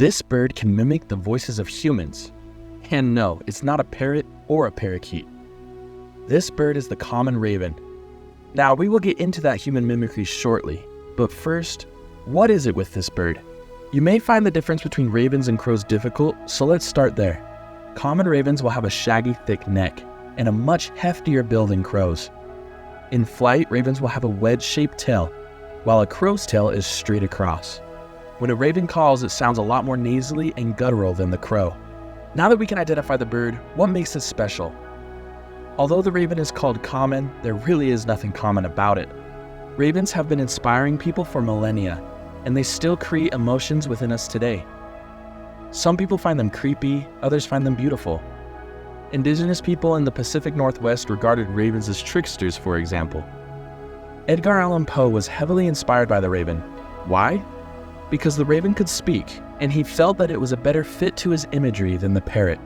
This bird can mimic the voices of humans. And no, it's not a parrot or a parakeet. This bird is the common raven. Now, we will get into that human mimicry shortly, but first, what is it with this bird? You may find the difference between ravens and crows difficult, so let's start there. Common ravens will have a shaggy, thick neck and a much heftier bill than crows. In flight, ravens will have a wedge-shaped tail, while a crow's tail is straight across. When a raven calls, it sounds a lot more nasally and guttural than the crow. Now that we can identify the bird, what makes it special? Although the raven is called common, there really is nothing common about it. Ravens have been inspiring people for millennia, and they still create emotions within us today. Some people find them creepy, others find them beautiful. Indigenous people in the Pacific Northwest regarded ravens as tricksters, for example. Edgar Allan Poe was heavily inspired by the raven. Why? Because the raven could speak, and he felt that it was a better fit to his imagery than the parrot.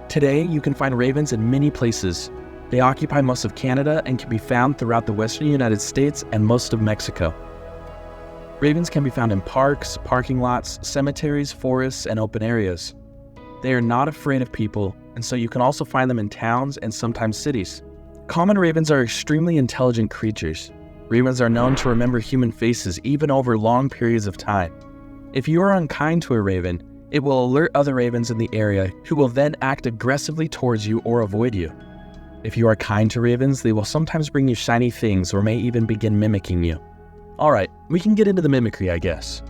Today, you can find ravens in many places. They occupy most of Canada and can be found throughout the western United States and most of Mexico. Ravens can be found in parks, parking lots, cemeteries, forests, and open areas. They are not afraid of people, and so you can also find them in towns and sometimes cities. Common ravens are extremely intelligent creatures. Ravens are known to remember human faces even over long periods of time. If you are unkind to a raven, it will alert other ravens in the area who will then act aggressively towards you or avoid you. If you are kind to ravens, they will sometimes bring you shiny things or may even begin mimicking you. Alright, we can get into the mimicry, I guess.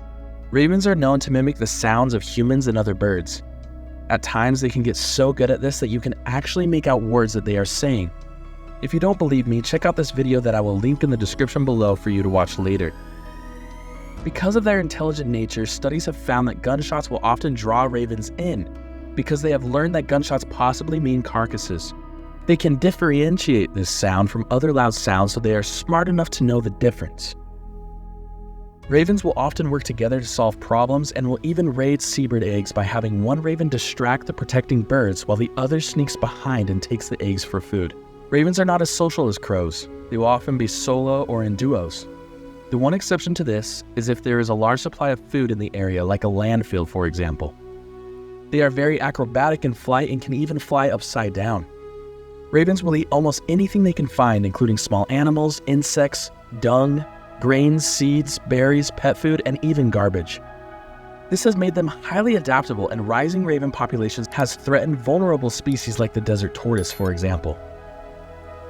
Ravens are known to mimic the sounds of humans and other birds. At times, they can get so good at this that you can actually make out words that they are saying. If you don't believe me, check out this video that I will link in the description below for you to watch later. Because of their intelligent nature, studies have found that gunshots will often draw ravens in, because they have learned that gunshots possibly mean carcasses. They can differentiate this sound from other loud sounds, so they are smart enough to know the difference. Ravens will often work together to solve problems and will even raid seabird eggs by having one raven distract the protecting birds while the other sneaks behind and takes the eggs for food. Ravens are not as social as crows. They will often be solo or in duos. The one exception to this is if there is a large supply of food in the area, like a landfill, for example. They are very acrobatic in flight and can even fly upside down. Ravens will eat almost anything they can find, including small animals, insects, dung, grains, seeds, berries, pet food, and even garbage. This has made them highly adaptable, and rising raven populations has threatened vulnerable species like the desert tortoise, for example.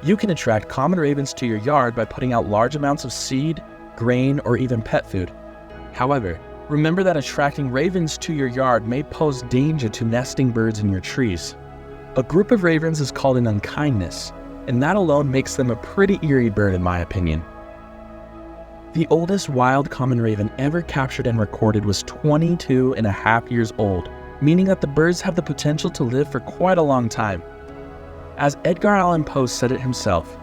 You can attract common ravens to your yard by putting out large amounts of seed, grain, or even pet food. However, remember that attracting ravens to your yard may pose danger to nesting birds in your trees. A group of ravens is called an unkindness, and that alone makes them a pretty eerie bird in my opinion. The oldest wild common raven ever captured and recorded was 22.5 years old, meaning that the birds have the potential to live for quite a long time. As Edgar Allan Poe said it himself,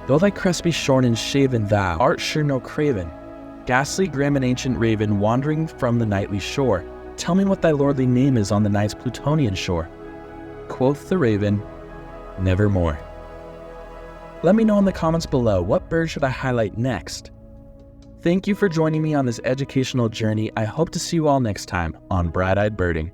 "Though thy crest be shorn and shaven, thou art sure no craven. Ghastly, grim, and ancient raven, wandering from the nightly shore, tell me what thy lordly name is on the night's Plutonian shore." Quoth the raven, "Nevermore." Let me know in the comments below, what bird should I highlight next? Thank you for joining me on this educational journey. I hope to see you all next time on Bright-Eyed Birding.